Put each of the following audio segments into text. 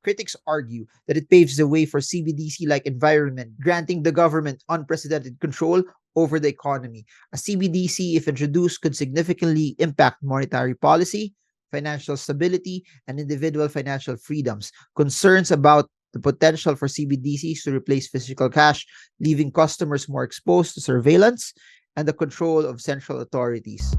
Critics argue that it paves the way for CBDC-like environment, granting the government unprecedented control over the economy. A CBDC, if introduced, could significantly impact monetary policy, financial stability, and individual financial freedoms. Concerns about the potential for CBDCs to replace physical cash, leaving customers more exposed to surveillance and the control of central authorities.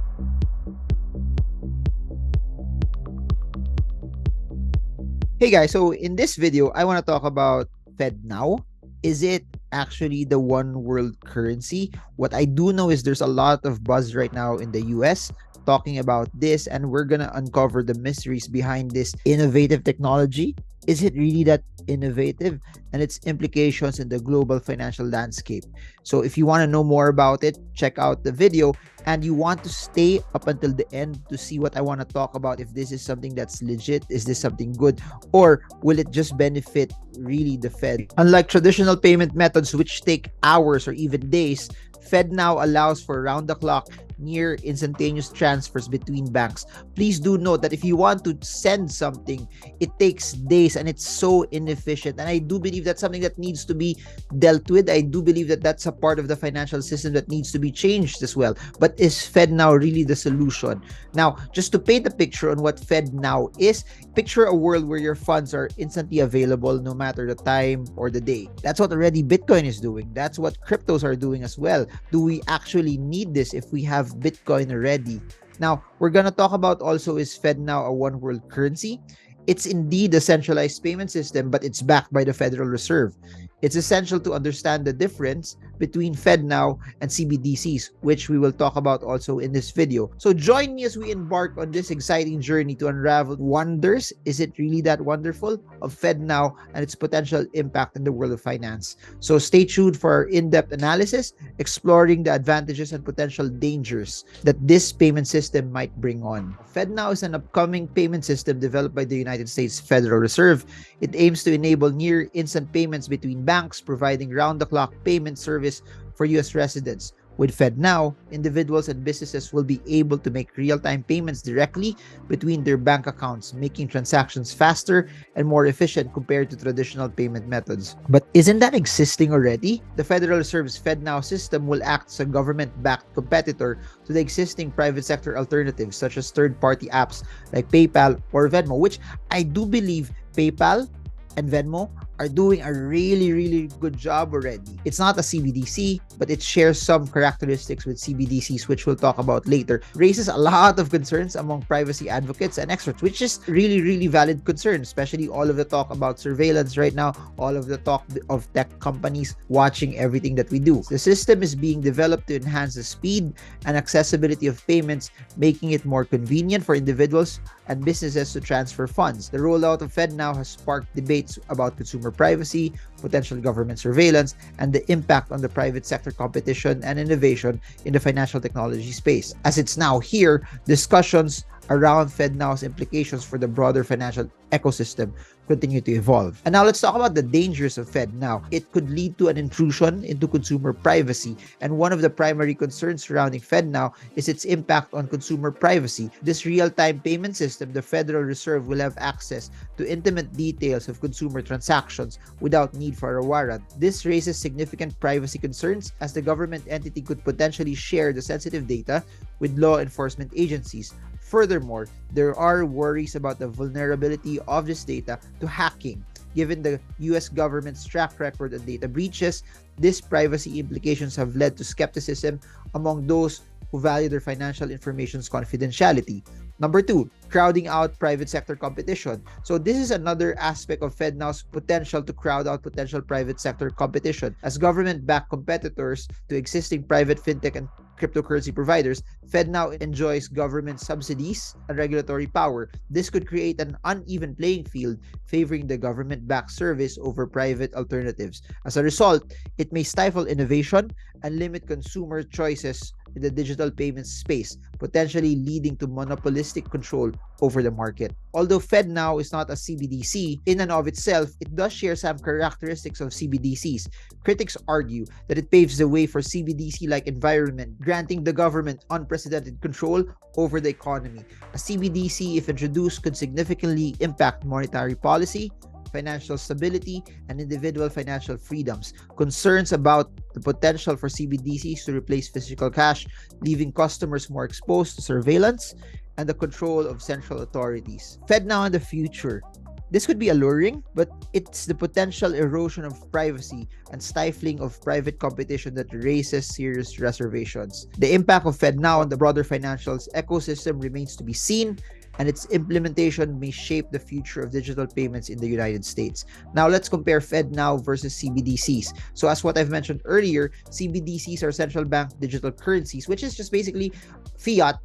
Hey guys, so in this video, I want to talk about FedNow. Is it actually the one world currency? What I do know is there's a lot of buzz right now in the US talking about this, and we're going to uncover the mysteries behind this innovative technology. Is it really that innovative, and its implications in the global financial landscape? So if you want to know more about it, check out the video, and you want to stay up until the end to see what I want to talk about. If this is something that's legit, is this something good, or will it just benefit really the Fed? Unlike traditional payment methods which take hours or even days, FedNow allows for round-the-clock, near instantaneous transfers between banks. Please do note that if you want to send something, it takes days and it's so inefficient. And I do believe that's something that needs to be dealt with. I do believe that that's a part of the financial system that needs to be changed as well. But is FedNow really the solution? Now, just to paint a picture on what FedNow is, picture a world where your funds are instantly available no matter the time or the day. That's what already Bitcoin is doing. That's what cryptos are doing as well. Do we actually need this if we have Bitcoin already? Now, we're going to talk about also, is FedNow a one world currency? It's indeed a centralized payment system, but it's backed by the Federal Reserve. It's essential to understand the difference between FedNow and CBDCs, which we will talk about also in this video. So join me as we embark on this exciting journey to unravel wonders, is it really that wonderful, of FedNow and its potential impact in the world of finance. So stay tuned for our in-depth analysis, exploring the advantages and potential dangers that this payment system might bring on. FedNow is an upcoming payment system developed by the United States Federal Reserve. It aims to enable near instant payments between banks, providing round-the-clock payment service for U.S. residents. With FedNow, individuals and businesses will be able to make real-time payments directly between their bank accounts, making transactions faster and more efficient compared to traditional payment methods. But isn't that existing already? The Federal Reserve's FedNow system will act as a government-backed competitor to the existing private sector alternatives, such as third-party apps like PayPal or Venmo, which I do believe PayPal and Venmo are doing a really good job already. It's not a CBDC, but it shares some characteristics with CBDCs, which we'll talk about later. Raises a lot of concerns among privacy advocates and experts, which is really valid concern, especially all of the talk about surveillance right now, all of the talk of tech companies watching everything that we do. The system is being developed to enhance the speed and accessibility of payments, making it more convenient for individuals and businesses to transfer funds. The rollout of FedNow has sparked debates about consumer privacy, potential government surveillance, and the impact on the private sector competition and innovation in the financial technology space. As it's now here, discussions around FedNow's implications for the broader financial ecosystem continue to evolve. And now let's talk about the dangers of FedNow. It could lead to an intrusion into consumer privacy, and one of the primary concerns surrounding FedNow is its impact on consumer privacy. This real-time payment system, the Federal Reserve will have access to intimate details of consumer transactions without need for a warrant. This raises significant privacy concerns, as the government entity could potentially share the sensitive data with law enforcement agencies. Furthermore, there are worries about the vulnerability of this data to hacking. Given the US government's track record on data breaches, these privacy implications have led to skepticism among those who value their financial information's confidentiality. Number 2, crowding out private sector competition. So this is another aspect of FedNow's potential to crowd out potential private sector competition. As government-backed competitors to existing private fintech and cryptocurrency providers, FedNow enjoys government subsidies and regulatory power. This could create an uneven playing field, favoring the government-backed service over private alternatives. As a result, it may stifle innovation and limit consumer choices in the digital payments space, potentially leading to monopolistic control over the market. Although FedNow is not a CBDC in and of itself, it does share some characteristics of CBDCs. Critics argue that it paves the way for CBDC-like environment, granting the government unprecedented control over the economy. A CBDC, if introduced, could significantly impact monetary policy, financial stability, and individual financial freedoms. Concerns about the potential for CBDCs to replace physical cash, leaving customers more exposed to surveillance and the control of central authorities. FedNow in the future. This could be alluring, but it's the potential erosion of privacy and stifling of private competition that raises serious reservations. The impact of FedNow on the broader financial ecosystem remains to be seen, and its implementation may shape the future of digital payments in the United States. Now, let's compare FedNow versus CBDCs. So, as what I've mentioned earlier, CBDCs are central bank digital currencies, which is just basically fiat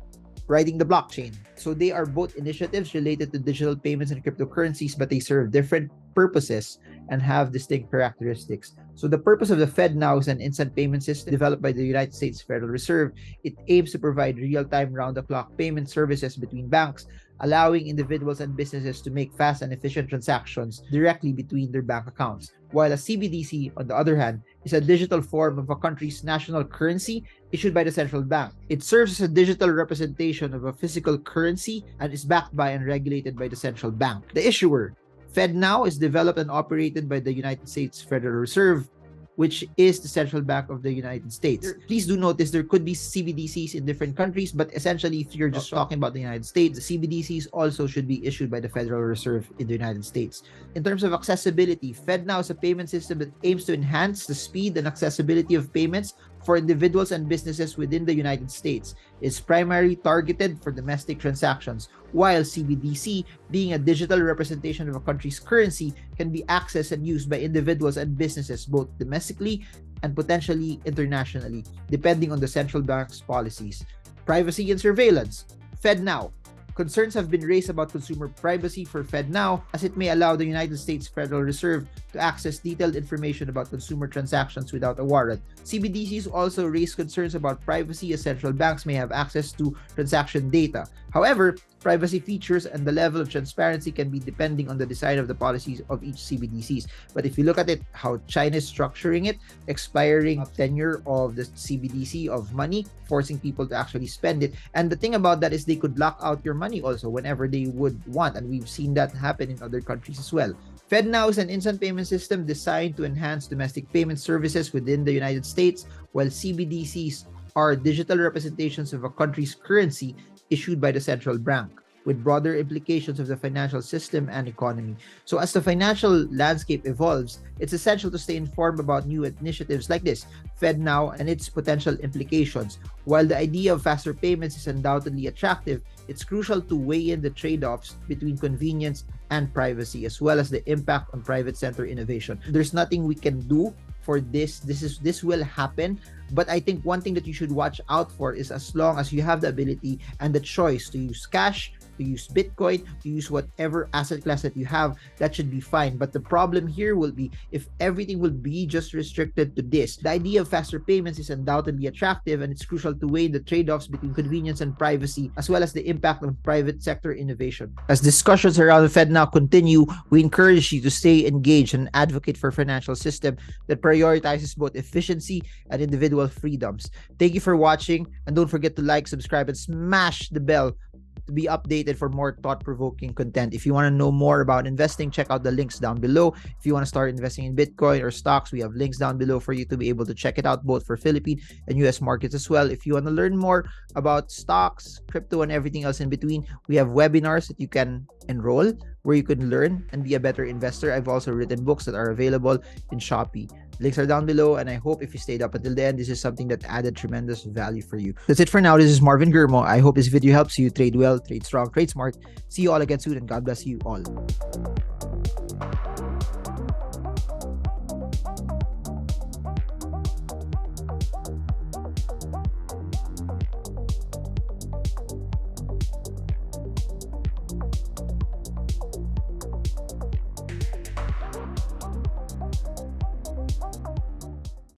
riding the blockchain. So they are both initiatives related to digital payments and cryptocurrencies, but they serve different purposes and have distinct characteristics. So the purpose of the FedNow is an instant payment system developed by the United States Federal Reserve. It aims to provide real-time, round-the-clock payment services between banks, allowing individuals and businesses to make fast and efficient transactions directly between their bank accounts. While a CBDC, on the other hand, is a digital form of a country's national currency issued by the central bank. It serves as a digital representation of a physical currency and is backed by and regulated by the central bank. The issuer, FedNow, is developed and operated by the United States Federal Reserve, which is the central bank of the United States. Please do notice there could be CBDCs in different countries, but essentially, if you're just talking about the United States, the CBDCs also should be issued by the Federal Reserve in the United States. In terms of accessibility, FedNow is a payment system that aims to enhance the speed and accessibility of payments for individuals and businesses within the United States. It's primarily targeted for domestic transactions, while CBDC, being a digital representation of a country's currency, can be accessed and used by individuals and businesses both domestically and potentially internationally, depending on the central bank's policies. Privacy and surveillance. FedNow. Concerns have been raised about consumer privacy for FedNow, as it may allow the United States Federal Reserve to access detailed information about consumer transactions without a warrant. CBDCs also raise concerns about privacy, as central banks may have access to transaction data. However, privacy features and the level of transparency can be depending on the design of the policies of each CBDCs. But if you look at it, how China is structuring it, expiring tenure of the CBDC of money, forcing people to actually spend it. And the thing about that is they could lock out your money also whenever they would want. And we've seen that happen in other countries as well. FedNow is an instant payment system designed to enhance domestic payment services within the United States, while CBDCs are digital representations of a country's currency issued by the central bank, with broader implications of the financial system and economy. So as the financial landscape evolves, it's essential to stay informed about new initiatives like this, FedNow, and its potential implications. While the idea of faster payments is undoubtedly attractive, it's crucial to weigh in the trade-offs between convenience and privacy, as well as the impact on private sector innovation. There's nothing we can do for this. This will happen. But I think one thing that you should watch out for is, as long as you have the ability and the choice to use cash, to use Bitcoin, to use whatever asset class that you have, that should be fine. But the problem here will be if everything will be just restricted to this. The idea of faster payments is undoubtedly attractive, and it's crucial to weigh the trade-offs between convenience and privacy, as well as the impact on private sector innovation. As discussions around the FedNow continue, we encourage you to stay engaged and advocate for a financial system that prioritizes both efficiency and individual freedoms. Thank you for watching, and don't forget to like, subscribe, and smash the bell to be updated for more thought-provoking content. If you want to know more about investing, check out the links down below. If you want to start investing in Bitcoin or stocks, we have links down below for you to be able to check it out, both for Philippine and US markets as well. If you want to learn more about stocks, crypto, and everything else in between, we have webinars that you can enroll where you can learn and be a better investor. I've also written books that are available in Shopee. Links are down below, and I hope if you stayed up until the end, this is something that added tremendous value for you. That's it for now. This is Marvin Gurmo. I hope this video helps you trade well, trade strong, trade smart. See you all again soon, and God bless you all.